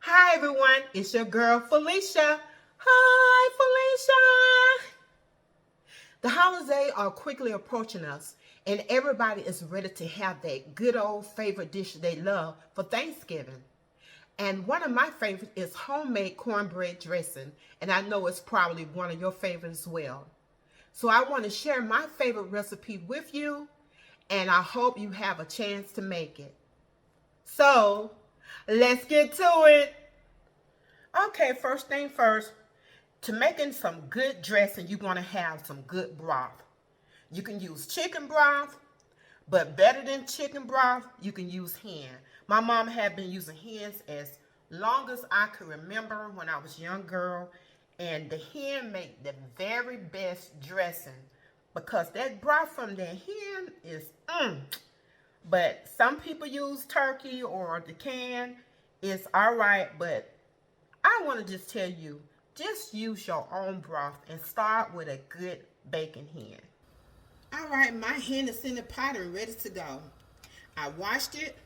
Hi everyone, it's your girl Felicia. Hi Felicia. The holidays are quickly approaching us and everybody is ready to have that good old favorite dish they love for Thanksgiving. And one of my favorites is homemade cornbread dressing, and I know it's probably one of your favorites as well. So I want to share my favorite recipe with you, and I hope you have a chance to make it. So let's get to it. Okay, first thing first, to making some good dressing, you're going to have some good broth. You can use chicken broth, but better than chicken broth, you can use hen. My mom had been using hens as long as I could remember when I was a young girl, and the hen make the very best dressing because that broth from the hen is But some people use turkey or the can. It's all right, but I want to just tell you, just use your own broth and start with a good bacon hen. All right, my hen is in the pot and ready to go. I washed it.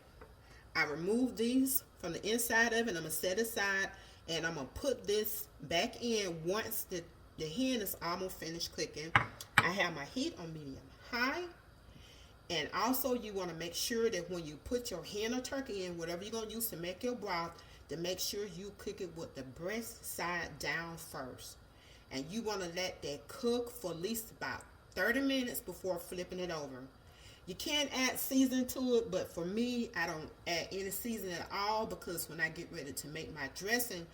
I removed these from the inside of it. I'm going to set it aside and I'm going to put this back in once the hen is almost finished cooking. I have my heat on medium high. And also you want to make sure that when you put your hen or turkey in, whatever you're going to use to make your broth, to make sure you cook it with the breast side down first. And you want to let that cook for at least about 30 minutes before flipping it over. You can add seasoning to it, but for me, I don't add any seasoning at all because when I get ready to make my dressing,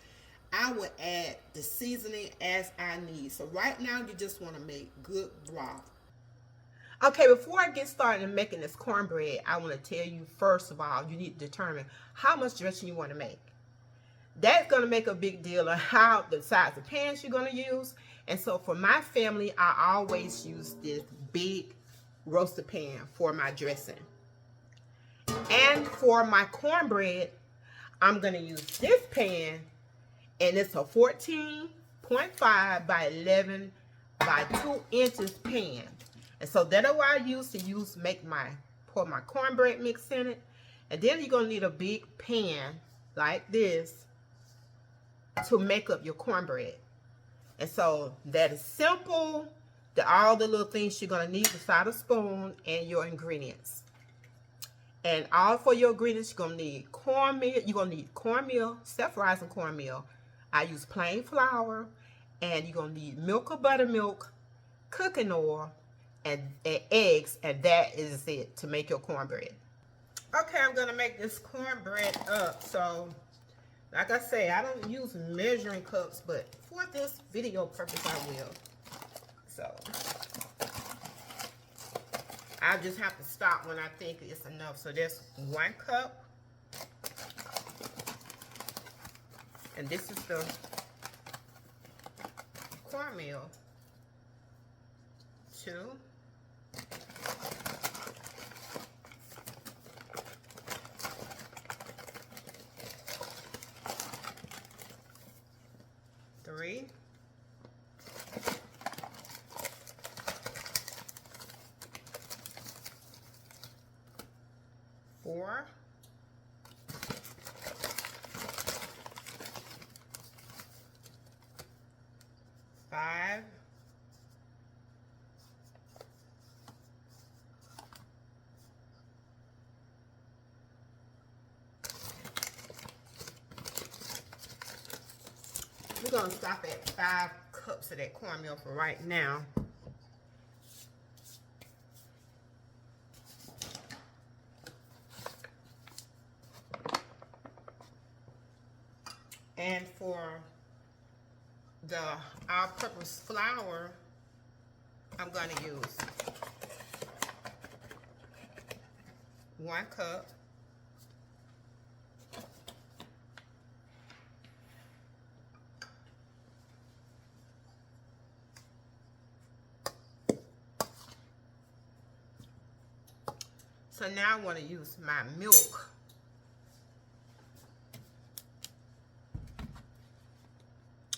I would add the seasoning as I need. So right now, you just want to make good broth. Okay, before I get started in making this cornbread, I want to tell you first of all, you need to determine how much dressing you want to make. That's going to make a big deal of how the size of pans you're going to use. And so for my family, I always use this big roasted pan for my dressing. And for my cornbread, I'm going to use this pan, and it's a 14.5 by 11 by 2 inches pan. And so that's what I use to pour my cornbread mix in it. And then you're going to need a big pan like this to make up your cornbread. And so that is simple. All the little things you're going to need beside a spoon and your ingredients. And all for your ingredients, you're going to need cornmeal. You're going to need cornmeal, self-rising cornmeal. I use plain flour. And you're going to need milk or buttermilk, cooking oil, and eggs. And that is it to make your cornbread. Okay, I'm going to make this cornbread up. So like I say, I don't use measuring cups, but for this video purpose, I will. So I just have to stop when I think it's enough. So that's 1 cup. And this is the cornmeal. 2. 3. 4. 5. 6. We're going to stop at 5 cups of that cornmeal for right now. And for the all-purpose flour, I'm going to use 1 cup. So now I want to use my milk.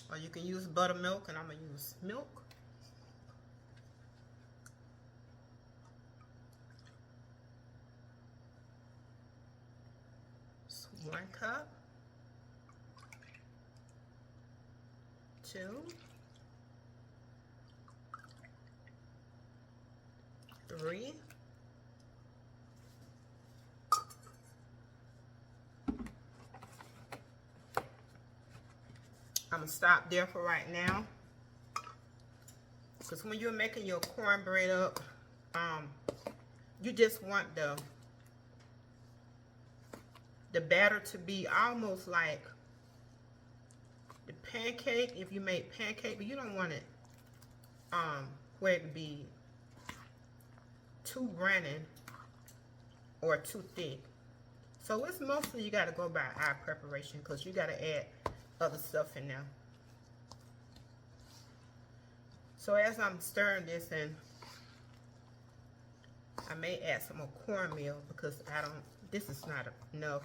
Or you can use buttermilk, and I'm going to use milk. It's 1 cup. 2, 3, I'm gonna stop there for right now, because when you're making your cornbread up, you just want the batter to be almost like the pancake, if you make pancake, but you don't want it where it to be too running or too thick. So it's mostly you got to go by eye preparation, because you got to add other stuff in there. So as I'm stirring this, and I may add some more cornmeal, because this is not enough.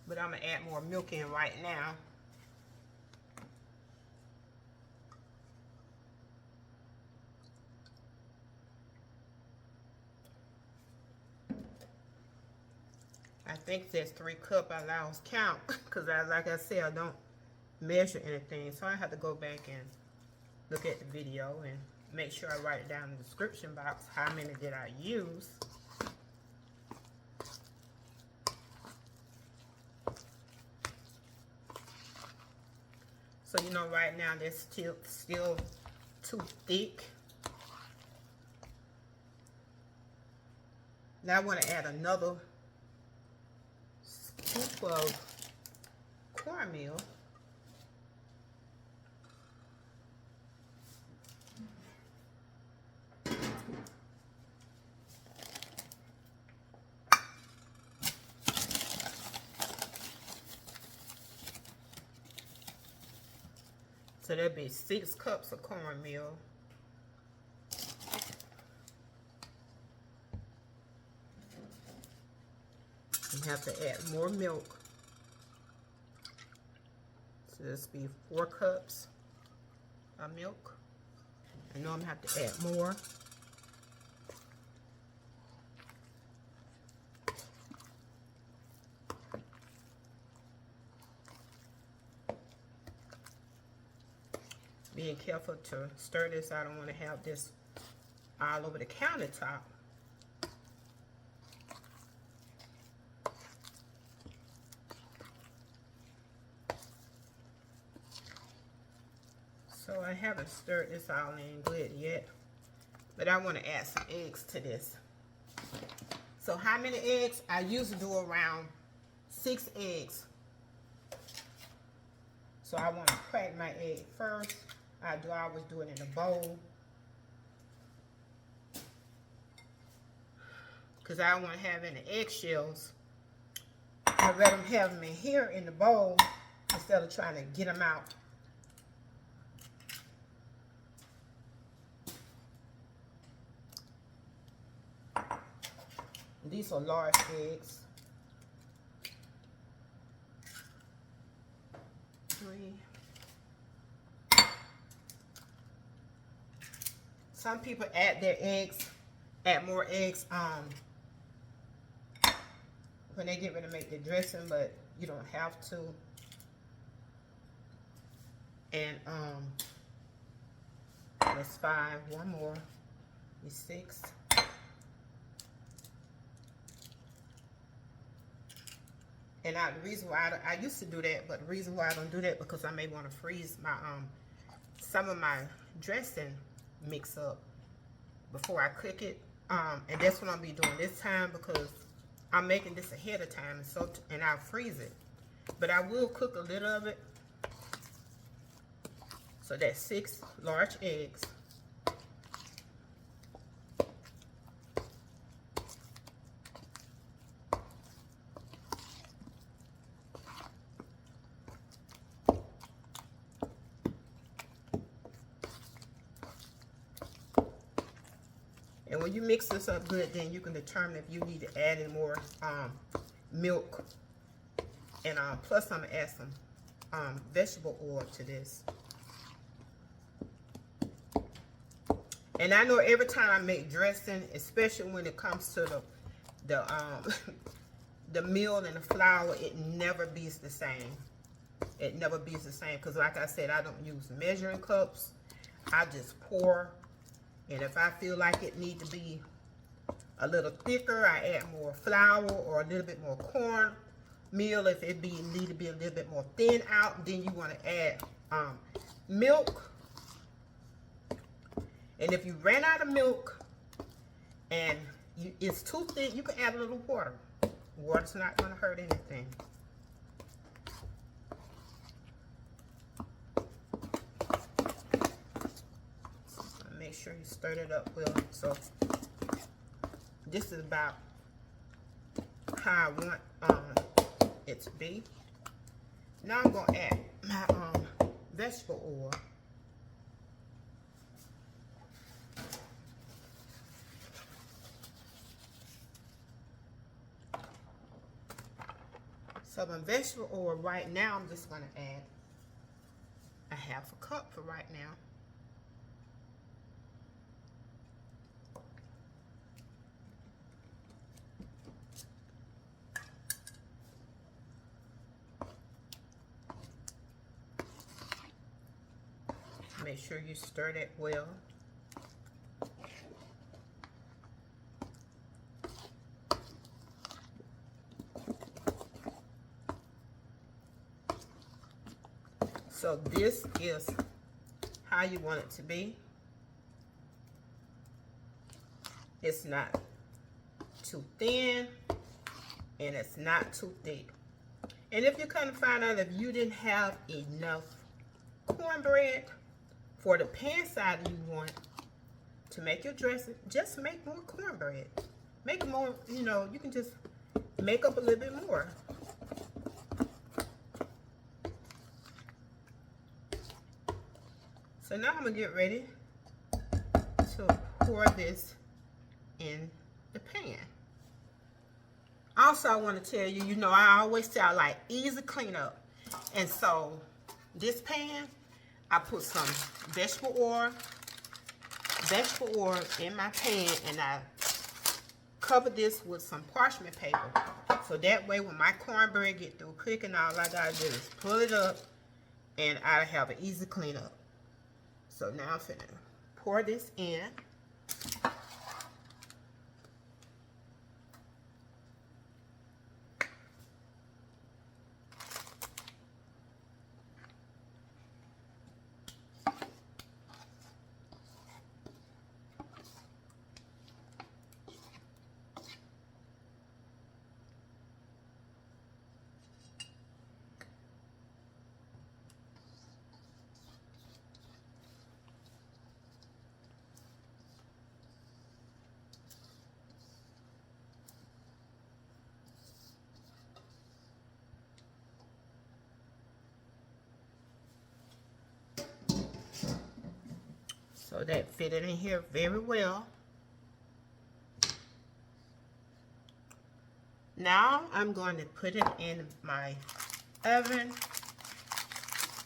But I'm gonna add more milk in right now. I think there's 3 cups. I lost count, because like I said, I don't measure anything, so I have to go back and look at the video and make sure I write it down in the description box how many did I use. So you know, right now they're still too thick. Now I want to add another scoop of cornmeal. So there'll be 6 cups of cornmeal. You have to add more milk. So this will be 4 cups of milk. I know I'm gonna have to add more. Being careful to stir this. I don't want to have this all over the countertop. So I haven't stirred this all in good yet, but I want to add some eggs to this. So how many eggs? I usually do around 6 eggs. So I want to crack my egg first. I always do it in a bowl, because I don't want to have any eggshells. I'd rather have them in here in the bowl instead of trying to get them out. These are large eggs. 3. Some people add their eggs, add more eggs when they get ready to make the dressing, but you don't have to. And that's 5. 1 more is 6. And the reason why I used to do that, but the reason why I don't do that, because I may want to freeze my some of my dressing mix up before I cook it, and that's what I'll be doing this time, because I'm making this ahead of time, and I'll freeze it. But I will cook a little of it. So that's 6 large eggs. And when you mix this up good, then you can determine if you need to add in more milk. And plus I'm going to add some vegetable oil to this. And I know every time I make dressing, especially when it comes to the the meal and the flour, it never beats the same. It never beats the same because, like I said, I don't use measuring cups. I just pour, and if I feel like it needs to be a little thicker, I add more flour or a little bit more cornmeal. If it need to be a little bit more thin out, then you want to add milk. And if you ran out of milk and it's too thick, you can add a little water. Water's not going to hurt anything. Make sure you stir it up well. So this is about how I want it to be. Now I'm going to add my vegetable oil. So my vegetable oil right now, I'm just going to add a half a cup for right now. Make sure you stir that well. So this is how you want it to be. It's not too thin and it's not too thick. And if you kind of find out if you didn't have enough cornbread for the pan side you want to make your dressing, just make more cornbread. Make it more, you know, you can just make up a little bit more. So now I'm going to get ready to pour this in the pan. Also, I want to tell you, you know, I always say I like easy cleanup. And so this pan, I put some vegetable oil in my pan, and I cover this with some parchment paper. So that way when my cornbread get through cooking, all I gotta do is pull it up and I have an easy cleanup. So now I'm finna pour this in. So that fitted in here very well. Now I'm going to put it in my oven,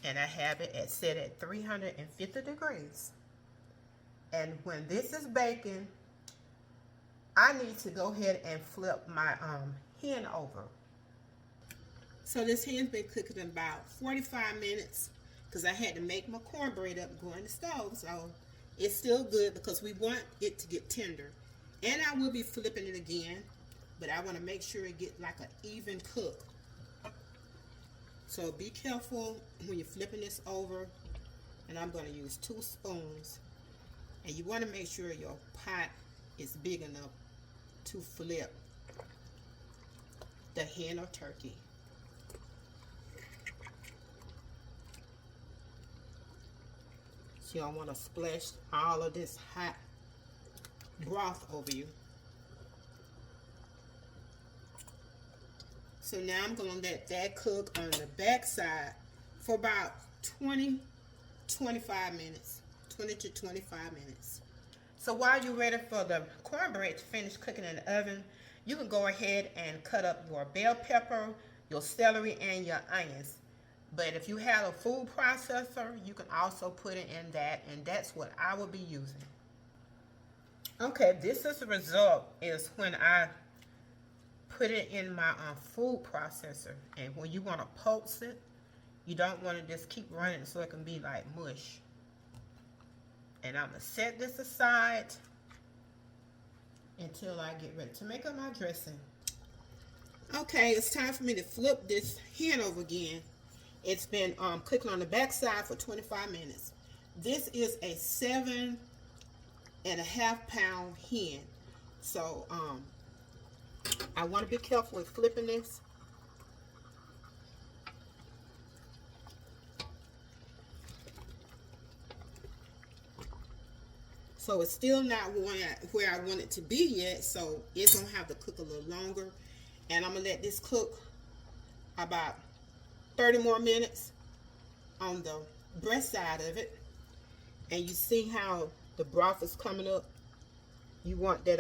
and I have it set at 350 degrees. And when this is baking, I need to go ahead and flip my hen over. So this hen's been cooking about 45 minutes because I had to make my cornbread up and go in the stove. So it's still good because we want it to get tender. And I will be flipping it again, but I want to make sure it gets like an even cook. So be careful when you're flipping this over. And I'm going to use 2 spoons. And you want to make sure your pot is big enough to flip the hen or turkey. So you don't want to splash all of this hot broth over you. So now I'm going to let that cook on the back side for about 20 to 25 minutes. So while you're ready for the cornbread to finish cooking in the oven, you can go ahead and cut up your bell pepper, your celery, and your onions. But if you have a food processor, you can also put it in that, and that's what I will be using. Okay, this is the result, is when I put it in my food processor. And when you want to pulse it, you don't want to just keep running so it can be like mush. And I'm going to set this aside until I get ready to make up my dressing. Okay, it's time for me to flip this hen over again. It's been cooking on the back side for 25 minutes. This is a 7.5 pound hen. So I want to be careful with flipping this. So it's still not where I want it to be yet, so it's going to have to cook a little longer. And I'm going to let this cook about 30 more minutes on the breast side of it. And you see how the broth is coming up? You want that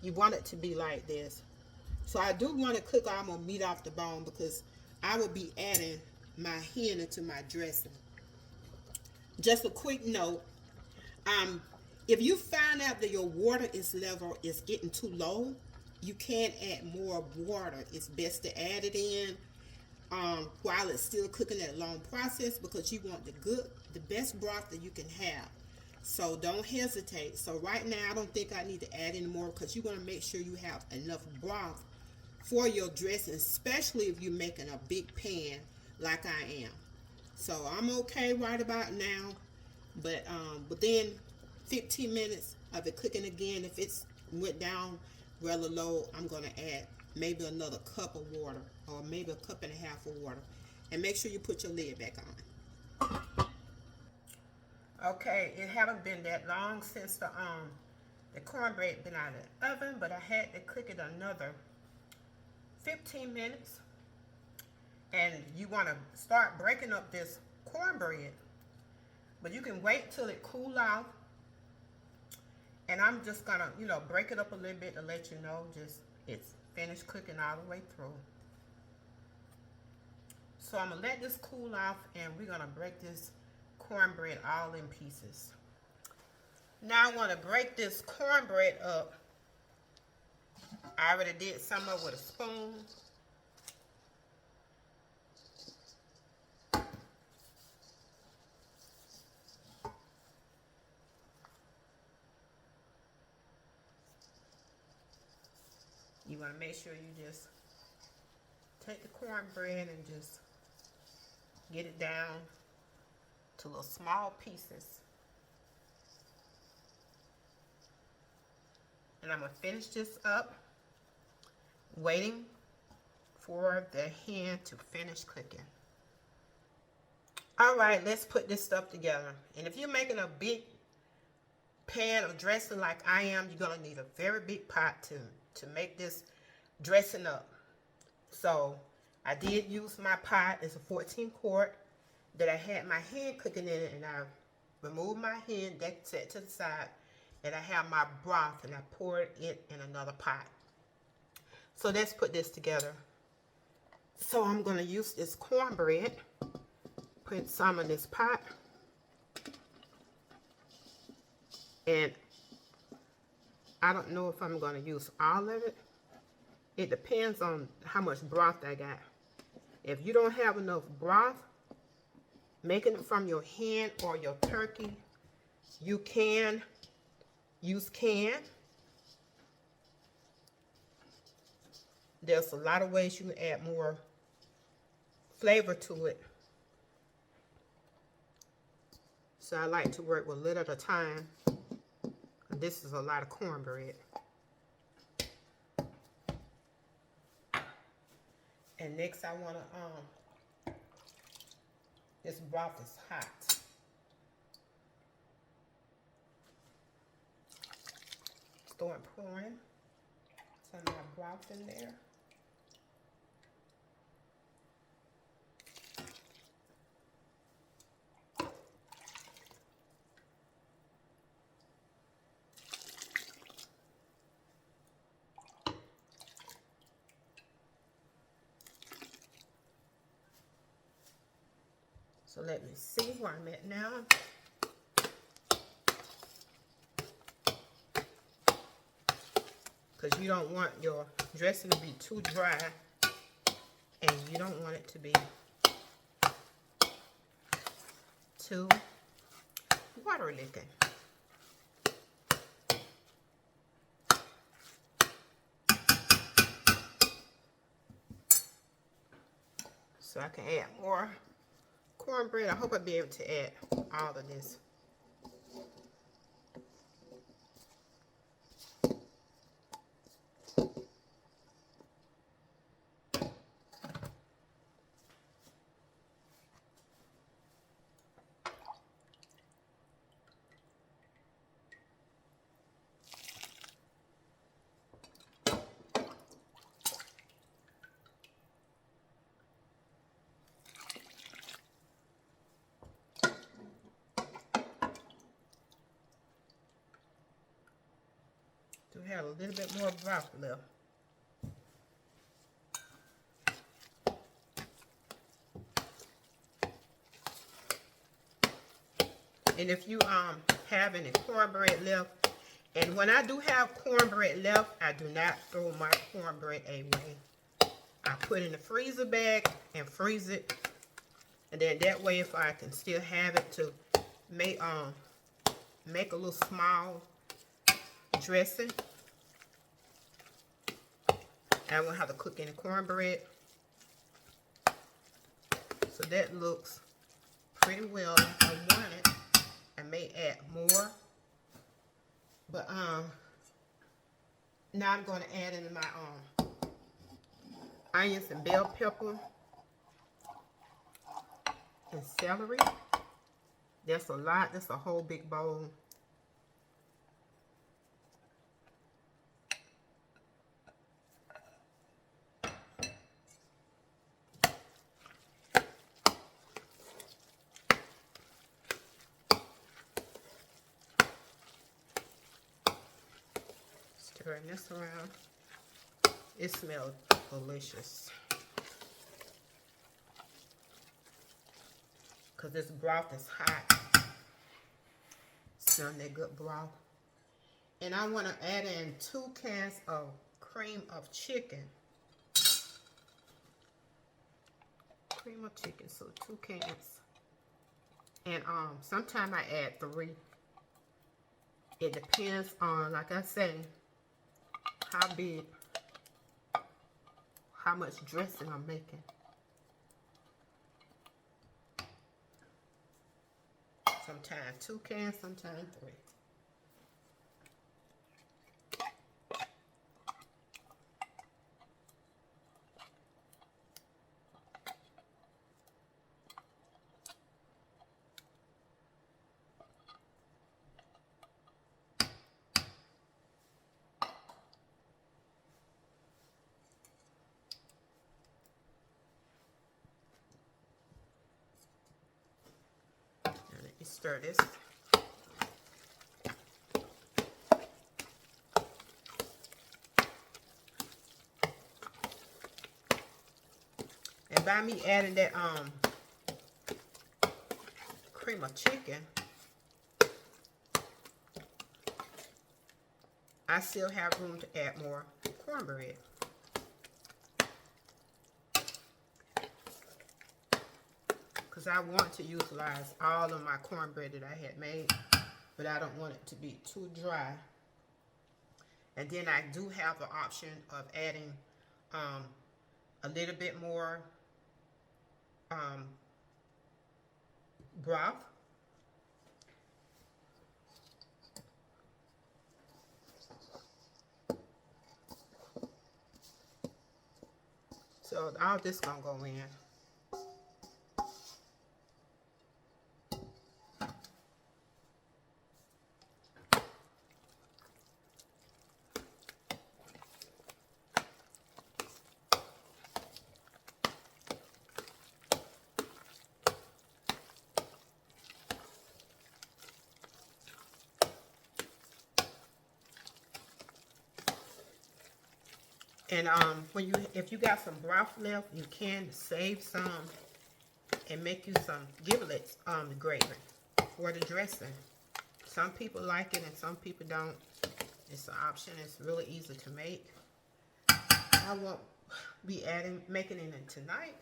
you want it to be like this. So I do want to cook all my meat off the bone because I will be adding my hen into my dressing. Just a quick note. If you find out that your water level is getting too low, you can add more water. It's best to add it in while it's still cooking that long process, because you want the best broth that you can have. So don't hesitate. So right now I don't think I need to add any more, because you want to make sure you have enough broth for your dressing, especially if you're making a big pan like I am. So I'm okay right about now. But within 15 minutes of it cooking again, if it's went down rather low, I'm going to add maybe another cup of water, or maybe a cup and a half of water. And make sure you put your lid back on. Okay, it haven't been that long since the cornbread been out of the oven, but I had to cook it another 15 minutes. And you want to start breaking up this cornbread. But you can wait till it cool off. And I'm just going to, break it up a little bit to let you know just it's finished cooking all the way through. So I'm going to let this cool off, and we're going to break this cornbread all in pieces. Now I want to break this cornbread up. I already did some of it with a spoon. You want to make sure you just take the cornbread and just get it down to little small pieces. And I'm going to finish this up, waiting for the hen to finish cooking. All right, let's put this stuff together. And if you're making a big pan of dressing like I am, you're going to need a very big pot to make this dressing up. So I did use my pot. It's a 14 quart that I had my hen cooking in it, and I removed my hen, that's set to the side, and I have my broth, and I poured it in another pot. So let's put this together. So I'm going to use this cornbread, put some in this pot, and I don't know if I'm going to use all of it. It depends on how much broth I got. If you don't have enough broth, making it from your hen or your turkey, you can use canned. There's a lot of ways you can add more flavor to it. So I like to work with a little at a time. This is a lot of cornbread. And next I want to, this broth is hot. Start pouring some of my broth in there. So let me see where I'm at now. because you don't want your dressing to be too dry, and you don't want it to be too water looking. So I can add more cornbread. I hope I'll be able to add all of this. We have a little bit more broth left. And if you have any cornbread left, and when I do have cornbread left, I do not throw my cornbread away. I put it in the freezer bag and freeze it, and then that way, if I can still have it to make a little small dressing, I won't have to cook any cornbread. So that looks pretty well like I want it. I may add more, but now I'm going to add in my onions and bell pepper and celery. That's a lot. That's a whole big bowl. Stirring this around. It smells delicious. Because this broth is hot. Smelling that good broth. And I want to add in 2 cans of cream of chicken. Cream of chicken, so 2 cans. And sometimes I add 3. It depends on, like I say, how much dressing I'm making. Sometimes 2 cans, sometimes 3. Stir this. And by me adding that cream of chicken, I still have room to add more cornbread. Because I want to utilize all of my cornbread that I had made, but I don't want it to be too dry. And then I do have the option of adding a little bit more broth. So all this gonna go in. And if you got some broth left, you can save some and make you some giblets gravy for the dressing. Some people like it and some people don't. It's an option. It's really easy to make. I won't be making it tonight.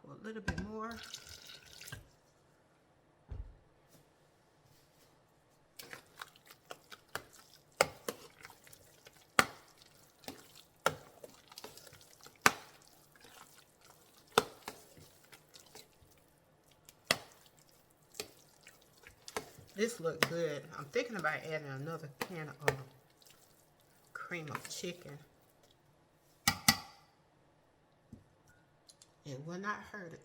Pour a little bit more. This looks good. I'm thinking about adding another can of cream of chicken. It will not hurt it.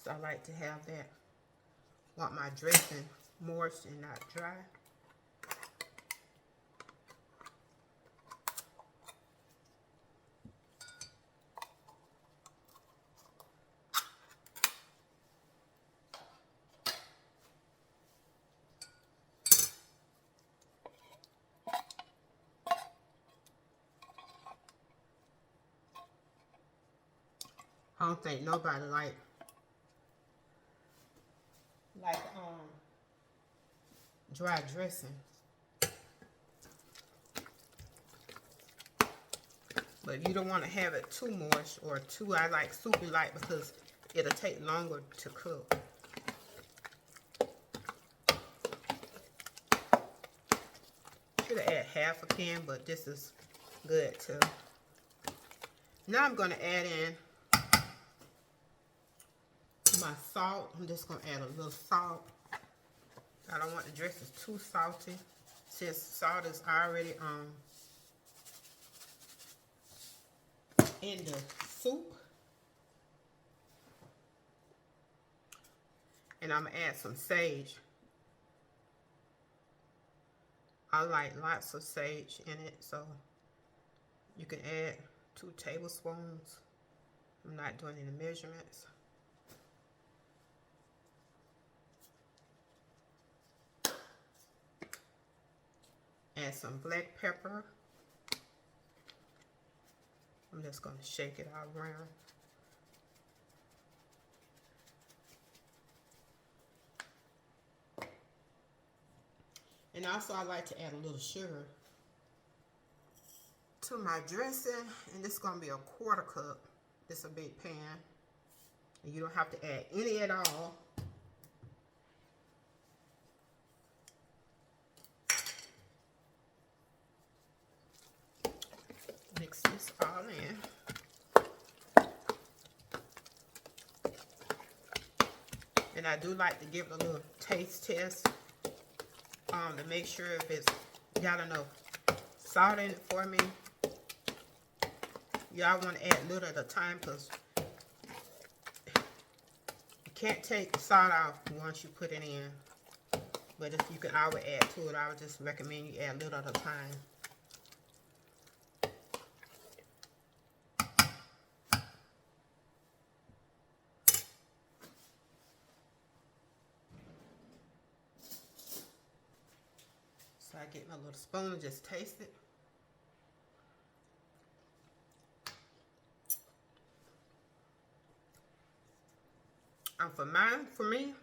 So I like to have that. Want my dressing moist and not dry. I don't think nobody like dry dressing. But you don't want to have it too moist or too, I like super light because it'll take longer to cook. Should have added half a can, but this is good too. Now I'm going to add in my salt. I'm just going to add a little salt. I don't want the dressing too salty since salt is already in the soup. And I'm going to add some sage. I like lots of sage in it, so you can add 2 tablespoons. I'm not doing any measurements. Add some black pepper. I'm just going to shake it all around. And also I like to add a little sugar to my dressing. And this is going to be a 1/4 cup. This is a big pan. And you don't have to add any at all. Mix this all in. And I do like to give it a little taste test to make sure if it's got enough salt in it for me. Y'all want to add a little at a time because you can't take the salt off once you put it in. But if you can always add to it, I would just recommend you add a little at a time. So I get my little spoon and just taste it. For me,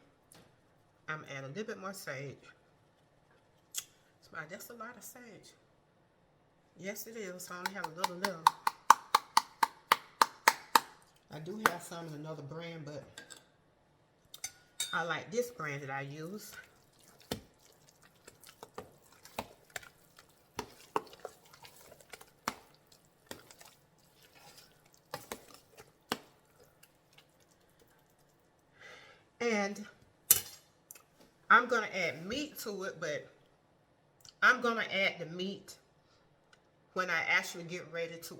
I'm adding a little bit more sage. That's a lot of sage. Yes, it is. I only have a little. I do have some in another brand, but I like this brand that I use. And I'm going to add meat to it, but I'm going to add the meat when I actually get ready to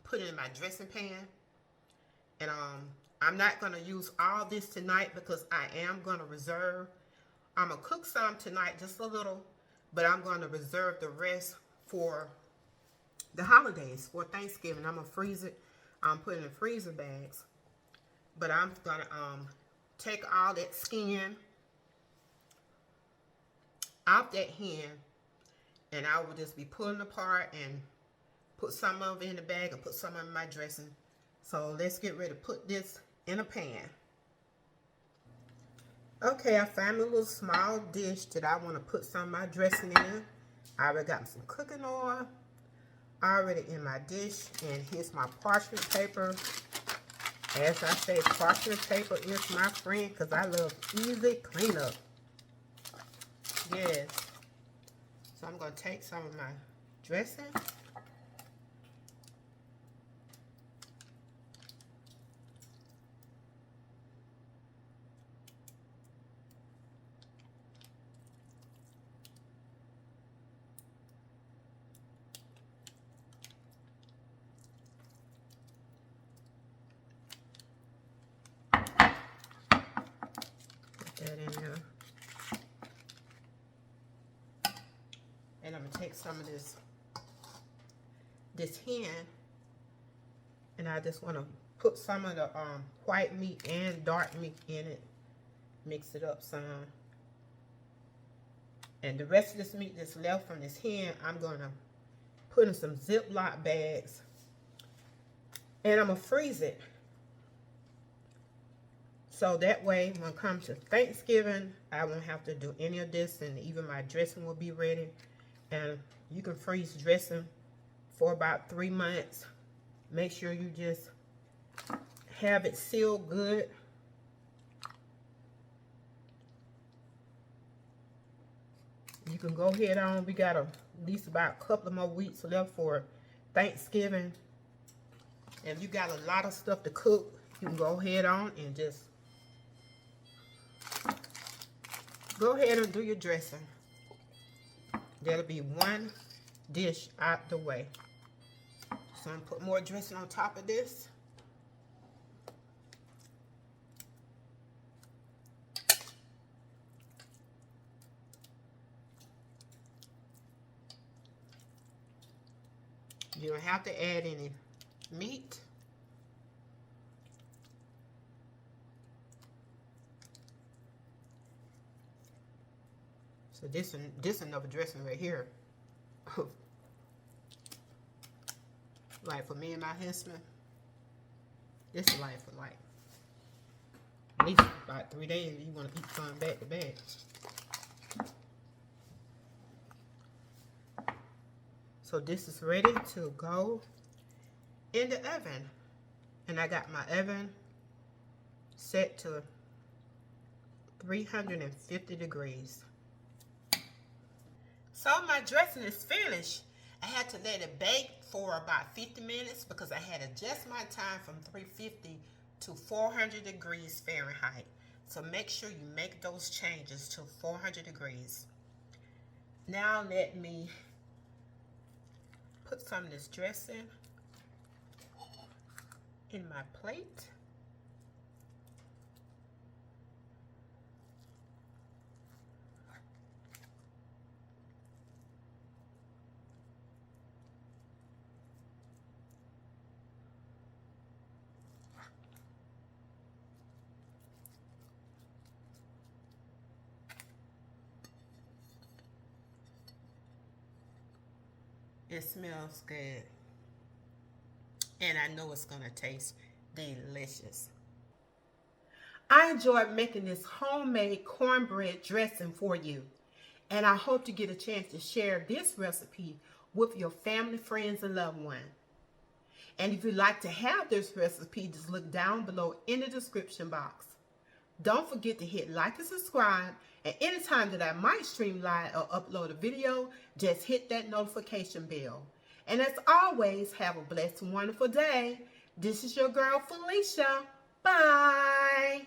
put it in my dressing pan. And I'm not going to use all this tonight because I am going to reserve. I'm going to cook some tonight, just a little, but I'm going to reserve the rest for the holidays, for Thanksgiving. I'm going to freeze it. I'm putting it in freezer bags. But I'm going to take all that skin off that hen, and I will just be pulling apart and put some of it in the bag and put some of it in my dressing. So let's get ready to put this in a pan. Okay, I found a little small dish that I want to put some of my dressing in. I already got some cooking oil already in my dish, and here's my parchment paper. As I say, parchment paper is my friend because I love easy cleanup. Yes. So I'm going to take some of my dressing. That in there. And I'm gonna take some of this hen, and I just want to put some of the white meat and dark meat in it, mix it up some, and the rest of this meat that's left from this hen I'm gonna put in some Ziploc bags, and I'm gonna freeze it. So that way, when it comes to Thanksgiving, I won't have to do any of this, and even my dressing will be ready. And you can freeze dressing for about 3 months. Make sure you just have it sealed good. You can go ahead on. We got at least about a couple of more weeks left for Thanksgiving. And if you got a lot of stuff to cook, you can go ahead on and just go ahead and do your dressing. That'll be one dish out the way. So I'm gonna put more dressing on top of this. You don't have to add any meat. So this another dressing right here. Like for me and my husband, this is like for like at least about 3 days. You want to eat some back to back. So this is ready to go in the oven, and I got my oven set to 350 degrees. So my dressing is finished. I had to let it bake for about 50 minutes because I had to adjust my time from 350 to 400 degrees Fahrenheit. So make sure you make those changes to 400 degrees. Now let me put some of this dressing in my plate. It smells good, and I know it's gonna taste delicious. I enjoyed making this homemade cornbread dressing for you, and I hope to get a chance to share this recipe with your family, friends, and loved ones. And if you'd like to have this recipe, just look down below in the description box. Don't forget to hit like and subscribe, and anytime that I might stream live or upload a video, just hit that notification bell. And as always, have a blessed and wonderful day. This is your girl Felicia. Bye.